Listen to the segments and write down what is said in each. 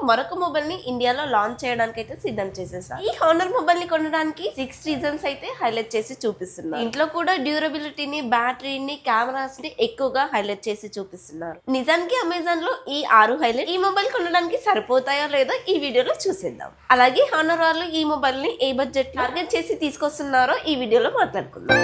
మరొక మొబైల్ ని ఇండియాలో లాంచ్ చేయడానికి అయితే సిద్ధం చేసేసారు. ఈ హానర్ మొబైల్ ని కొనడానికి 6 రీజన్స్ అయితే హైలైట్ చేసి చూపిస్తున్నారు. ఇంట్లో కూడా డ్యూరబిలిటీని, బ్యాటరీని, కెమెరాస్ ని ఎక్కువగా హైలైట్ చేసి చూపిస్తున్నారు. నిజానికి అమెజాన్ లో ఈ 6 హైలైట్ ఈ మొబైల్ కొనడానికి సరిపోతాయో లేదో ఈ వీడియోలో చూసేద్దాం. అలాగే హానర్ వాళ్ళు ఈ మొబైల్ ని ఏ బడ్జెట్ టార్గెట్ చేసి తీసుకొస్తున్నారో ఈ వీడియోలో మాట్లాడుకుందాం.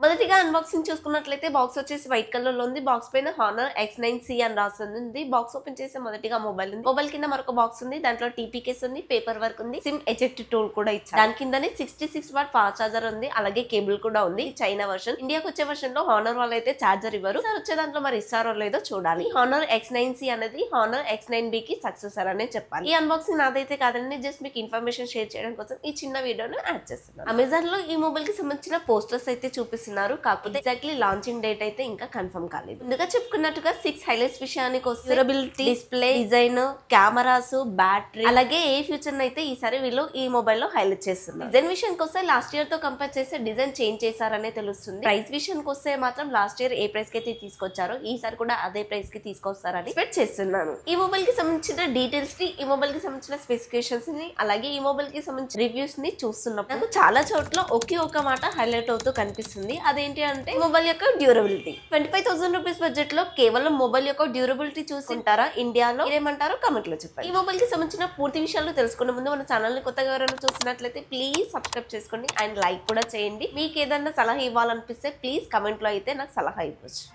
మొదటిగా అన్బాక్సింగ్ చూసుకున్నట్లయితే బాక్స్ వచ్చేసి వైట్ కలర్ లో ఉంది. బాక్స్ పైన హానర్ X9C అని రాస్తుంది. బాక్స్ ఓపెన్ చేసే మొదటిగా మొబైల్ ఉంది. మొబైల్ కింద మరొక బాక్స్ ఉంది. దాంట్లో టీపీ కేస్ ఉంది, పేపర్ వర్క్ ఉంది, సిమ్ ఎజెక్ట్ టూల్ కూడా ఇచ్చారు. దాని కిందనే 66 వాట్ ఫాస్ట్ చార్జర్ ఉంది, అలాగే కేబుల్ కూడా ఉంది. China version. ఇండియాకి వచ్చే వర్షన్ లో హానర్ వాళ్ళు అయితే చార్జర్ ఇవ్వరు. వచ్చే దాంట్లో మరి ఇస్తారో లేదో చూడాలి. హానర్ X9C అనేది హానర్ X9B కి సక్సెసర్ అనే చెప్పాలి. ఈ అన్బాక్సింగ్ నాదైతే కాదండి, జస్ట్ మీకు ఇన్ఫర్మేషన్ షేర్ చేయడం కోసం ఈ చిన్న వీడియోను యాడ్ చేస్తున్నాను. అమెజాన్ లో ఈ మొబైల్ కి సంబంధించిన పోస్టర్స్ అయితే చూపిస్తున్నారు. కాకపోతే ఎగ్జాక్ట్లీ లాంచింగ్ డేట్ అయితే ఇంకా కన్ఫర్మ్ కాలేదు. ముందుగా చెప్పుకున్నట్టుగా 6 హైలైట్స్ విషయానికి వస్తే durability, display, design, cameras, battery, అలాగే ఏ ఫ్యూచర్ అయితే ఈసారి వీళ్ళు ఈ మొబైల్ లో హైలైట్ చేస్తున్నారు. డిజైన్ విషయానికి వస్తే లాస్ట్ ఇయర్ తో కంపేర్ చేస్తే డిజైన్ చేంజ్ చేశారనే తెలుస్తుంది. ప్రైస్ విషయానికి వస్తే మాత్రం లాస్ట్ ఇయర్ ఏ ప్రైస్ కి అయితే తీసుకొచ్చారో ఈసారి కూడా అదే ప్రైస్ కి తీసుకొస్తారని ఎక్స్పెక్ట్ చేస్తున్నాను. ఈ మొబైల్ కి సంబంధించిన డీటెయిల్స్ ని, ఈ మొబైల్ కి సంబంధించిన స్పెసిఫికేషన్స్ ని, అలాగే ఈ మొబైల్ కి సంబంధించిన రివ్యూస్ ని చూస్తున్నప్పుడు నాకు చాలా చోట్ల ఒకే ఒక మాట హైలైట్ అవుతూ కనిపిస్తుంది. అదేంటి అంటే మొబైల్ యొక్క డ్యూరబిలిటీ. 25,000 రూపీస్ బడ్జెట్ లో కేవలం మొబైల్ యొక్క డ్యూరబిలిటీ చూసుకుంటారా ఇండియాలో? ఏమంటారో కమెంట్ లో చెప్పండి. ఈ మొబైల్ కి సంబంధించిన పూర్తి విషయాలు తెలుసుకునే ముందు మన ఛానల్ ని కొత్తగా ఎవరైనా చూస్తున్నట్లయితే ప్లీజ్ సబ్స్క్రైబ్ చేసుకోండి అండ్ లైక్ కూడా చేయండి. మీకు ఏదైనా సలహా ఇవ్వాలనిపిస్తే ప్లీజ్ కమెంట్ లో అయితే నాకు సలహా ఇవ్వచ్చు.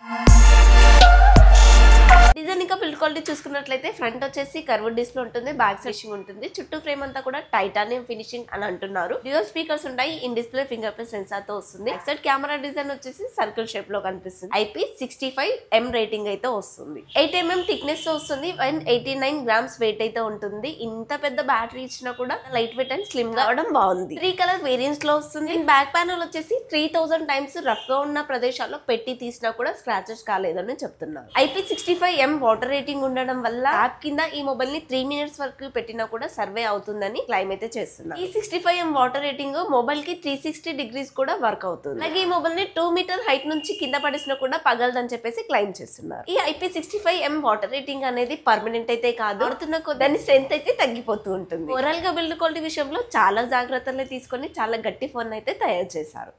డిజైన్ ఇంకా బిల్డ్ క్వాలిటీ చూసుకున్నట్లయితే ఫ్రంట్ వచ్చేసి కర్వ్డ్ డిస్ప్లే ఉంటుంది, బ్యాక్ ఫినిషింగ్ ఉంటుంది. చుట్టూ ఫ్రేమ్ అంతా కూడా టైటానియం ఫినిషింగ్ అని అంటున్నారు. డ్యూయల్ స్పీకర్స్ ఉంటాయి. In display finger print censor తో వస్తుంది. ఎక్సైడ్ కెమెరా డిజైన్ వచ్చేసి సర్కిల్ షేప్ లో కనిపిస్తుంది. IP65M రేటింగ్ అయితే వస్తుంది. 8mm థిక్నెస్ తో వస్తుంది. 189 గ్రామ్స్ వెయిట్ అయితే ఉంటుంది. ఇంత పెద్ద బ్యాటరీ ఇచ్చినా కూడా లైట్ వెయిట్ అండ్ స్లిమ్ గా అవడం బాగుంది. 3 కలర్ వేరియంట్స్ లో వస్తుంది. బ్యాక్ ప్యానల్ వచ్చేసి 3000 టైమ్స్ రఫ్ గా ఉన్న ప్రదేశాల్లో పెట్టి తీసినా కూడా స్క్రాచెస్ కాలేదని చెప్తున్నారు. IP65M వాటర్ రేటింగ్ ఉండడం వల్ల యాప్ కింద ఈ మొబైల్ ని 3 మినిట్స్ వరకు పెట్టినా కూడా సర్వే అవుతుందని క్లైమ్ అయితే చేస్తున్నారు. ఈ 65M వాటర్ రేటింగ్ మొబైల్ కి 360 డిగ్రీస్ కూడా వర్క్ అవుతుంది. అలాగే ఈ మొబైల్ ని 2 మీటర్ హైట్ నుంచి కింద పడేసినా కూడా పగలదని చెప్పేసి క్లైమ్ చేస్తున్నారు. ఈ IP65M వాటర్ రేటింగ్ అనేది పర్మనెంట్ అయితే కాదు, ఆడుతున్న దాని స్ట్రెంత్ అయితే తగ్గిపోతూ ఉంటుంది. ఓవరాల్ గా బిల్డ్ క్వాలిటీ విషయంలో చాలా జాగ్రత్తలు తీసుకొని చాలా గట్టి ఫోన్ అయితే తయారు చేశారు.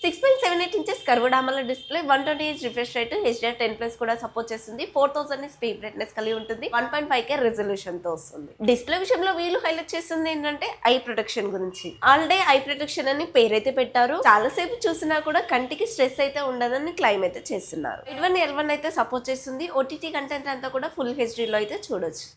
6.78 inches curved AMOLED display, 120Hz refresh rate, HDR10+ కూడా సపోర్ట్ చేస్తుంది. 4000 స్పీడ్ బ్రైట్నెస్ కలిగి ఉంటుంది. 1.5K రెజల్యూషన్ తో వస్తుంది. డిస్ప్లే విషయంలో వీళ్ళు హైలైట్ చేస్తుంది ఏంటంటే ఐ ప్రొటెక్షన్ గురించి. ఆల్ డే ఐ ప్రొటెక్షన్ అని పేరైతే పెట్టారు. చాలా సేపు చూసినా కూడా కంటికి స్ట్రెస్ అయితే ఉండదని క్లైమ్ అయితే చేస్తున్నారు. 8/1L1 అయితే సపోర్ట్ చేస్తుంది. OTT కంటెంట్ అంతా కూడా ఫుల్ HD లో అయితే చూడొచ్చు.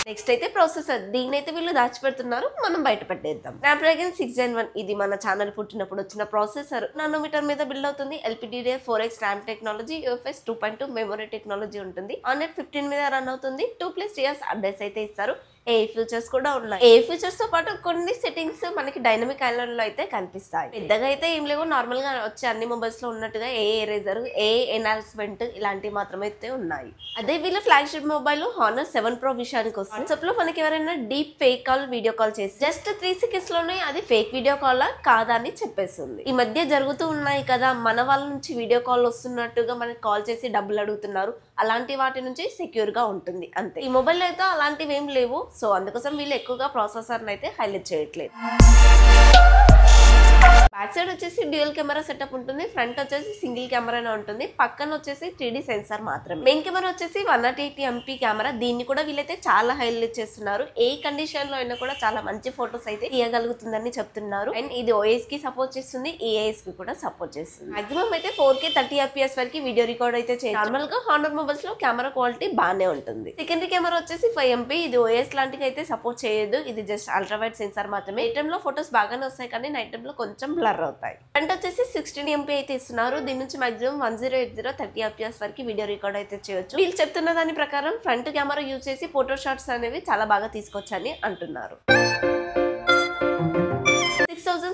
నెక్స్ట్ అయితే ప్రాసెసర్. దీనైతే వీళ్ళు దాచిపెడుతున్నారు, మనం బయట పెట్టేద్దాం. Snapdragon 6 Gen 1 ఇది మన ఛానల్ పుట్టినప్పుడు వచ్చిన ప్రాసెసర్. నానోమీటర్ మీద బిల్డ్ అవుతుంది. LPDDR4X RAM technology, UFS 2.2 memory technology ఉంటుంది. ARM 15 మీద రన్ అవుతుంది. 2+ years అప్డేట్స్ అయితే ఇస్తారు. ఏ ఫీచర్స్ కూడా ఉన్నాయి. ఏ ఫీచర్స్ తో పాటు కొన్ని సెట్టింగ్స్ మనకి డైనమిక్ ఐలాండ్ లో అయితే కనిపిస్తాయి. పెద్దగా అయితే ఏం లేవు, నార్మల్ గా వచ్చే అన్ని మొబైల్స్ లో ఉన్నట్టుగా ఏ ఎరేజర్, ఏ ఎనాలిస్మెంట్ ఇలాంటివి మాత్రమే అయితే ఉన్నాయి. అదే వీళ్ళ ఫ్లాగ్షిప్ మొబైల్ Honor 7 Pro విషయానికి వస్తుంది. వాట్సాప్ లో మనకి ఎవరైనా deep fake call, video call చేసి జస్ట్ 3 seconds లోనే అది ఫేక్ వీడియో కాల్ కాదా అని చెప్పేస్తుంది. ఈ మధ్య జరుగుతూ ఉన్నాయి కదా, మన వాళ్ళ నుంచి వీడియో కాల్ వస్తున్నట్టుగా మనకి కాల్ చేసి డబ్బులు అడుగుతున్నారు. అలాంటి వాటి నుంచి సెక్యూర్ గా ఉంటుంది అంతే. ఈ మొబైల్ అయితే అలాంటివి ఏం లేవు. సో అందుకోసం వీళ్ళు ఎక్కువగా ప్రాసెసర్ అయితే హైలైట్ చేయట్లేదు. బ్యాక్ సైడ్ వచ్చేసి డ్యూయల్ కెమెరా సెటప్ ఉంటుంది. ఫ్రంట్ వచ్చేసి సింగిల్ కెమెరానే ఉంటుంది. పక్కన వచ్చేసి 3D సెన్సార్ మాత్రమే. మెయిన్ కెమెరా వచ్చేసి 180MP కెమెరా. దీన్ని కూడా వీళ్ళైతే చాలా హైలైట్ చేస్తున్నారు. ఏ కండిషన్ లో అయినా కూడా చాలా మంచి ఫొటోస్ అయితే తీయగలుగుతుందని చెప్తున్నారు. అండ్ ఇది OS కి సపోర్ట్ చేస్తుంది, EAS కి కూడా సపోర్ట్ చేస్తుంది. మాక్సిమం అయితే 4K 30fps వరకు వీడియో రికార్డ్ అయితే చేయొచ్చు. నార్మల్ గా హానర్ మొబైల్స్ లో కెమెరా క్వాలిటీ బానే ఉంటుంది. సెకండరీ కెమెరా వచ్చేసి 5MP. ఇది OS లాంటివి అయితే సపోర్ట్ చేయదు. ఇది జస్ట్ అల్ట్రా వైడ్ సెన్సార్ మాత్రమే. డే టైమ్ లో ఫొటోస్ బాగానే వస్తాయి, కానీ నైట్ టైమ్ లో కొంచెం బ్లర్ అవుతాయి. ఫ్రంట్ వచ్చేసి 16MP అయితే ఇస్తున్నారు. దీని నుంచి మాక్సిమం 1080 30fps వరకు వీడియో రికార్డ్ అయితే చేయొచ్చు. వీళ్ళు చెప్తున్న దాని ప్రకారం ఫ్రంట్ కెమెరా యూజ్ చేసి ఫోటో షాట్స్ అనేవి చాలా బాగా తీసుకోవచ్చని అంటున్నారు.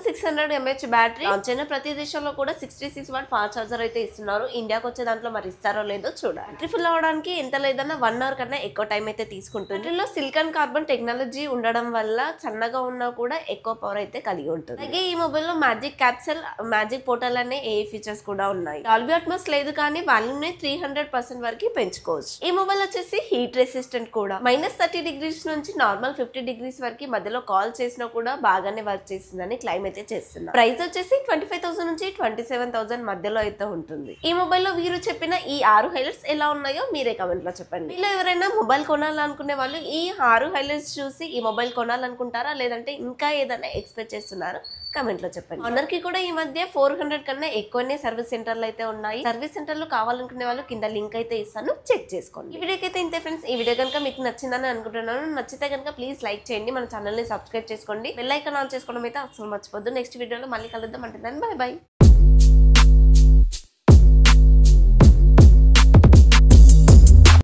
3600 mAh బ్యాటరీ, లాంచ్ అయిన ప్రతి దేశంలో కూడా 66W ఫాస్ట్ చార్జర్ అయితే ఇస్తున్నారు. ఇండియాకి వచ్చే దాంట్లో మరి ఇస్తారో లేదో చూడాలి. బ్యాటరీ ఫుల్ అవడానికి ఎంత లేదన్నా 1 అవర్ కన్నా ఎక్కువ టైం అయితే తీసుకుంటుంది. ఇందులో సిలికాన్ కార్బన్ టెక్నాలజీ ఉండడం వల్ల సన్నగా ఉన్నా కూడా ఎక్కువ పవర్ అయితే కలిగి ఉంటుంది. అలాగే ఈ మొబైల్ లో మ్యాజిక్ క్యాప్సల్, మ్యాజిక్ పోర్టల్ అనే ఏ ఫీచర్స్ కూడా ఉన్నాయి. డాల్బీ అట్మాస్ లేదు కానీ వాల్యూమ్ ని 300% వరకు పెంచుకోవచ్చు. ఈ మొబైల్ వచ్చేసి హీట్ రెసిస్టెంట్ కూడా. -30° నుంచి నార్మల్ 50° వరకు మధ్యలో కాల్ చేసినా కూడా బాగానే వర్క్ చేస్తుందని క్లైమ్ అయితే చేస్తున్నారు. ప్రైస్ వచ్చేసి 25,000 నుంచి 27,000 మధ్యలో అయితే ఉంటుంది. ఈ మొబైల్ లో వీరు చెప్పిన ఈ 6 హైలైట్స్ ఎలా ఉన్నాయో మీరే కమెంట్ లో చెప్పండి. మీలో ఎవరైనా మొబైల్ కొనాలనుకునే వాళ్ళు ఈ 6 హైలైట్స్ చూసి ఈ మొబైల్ కొనాలనుకుంటారా, లేదంటే ఇంకా ఏదైనా ఎక్స్పెక్ట్ చేస్తున్నారా కమెంట్ లో చెప్పండి. ఆనర్ కి కూడా ఈ మధ్య 400 కన్నా ఎక్కువనే సర్వీస్ సెంటర్లు అయితే ఉన్నాయి. సర్వీస్ సెంటర్లు కావాలనుకునే వాళ్ళు కింద లింక్ అయితే ఇస్తాను, చెక్ చేసుకోండి. ఈ వీడియోకి అయితే ఇంతే ఫ్రెండ్స్. ఈ వీడియో కనుక మీకు నచ్చిందని అనుకుంటున్నాను. నచ్చితే కనుక ప్లీజ్ లైక్ చేయండి, మన ఛానల్ ని సబ్స్క్రైబ్ చేసుకోండి, బెల్ ఐకాన్ ఆన్ చేసుకోవడం అయితే అసలు మర్చిపోద్దు. నెక్స్ట్ వీడియోలో మళ్ళీ కలుద్దాం. అంటే బాయ్ బాయ్.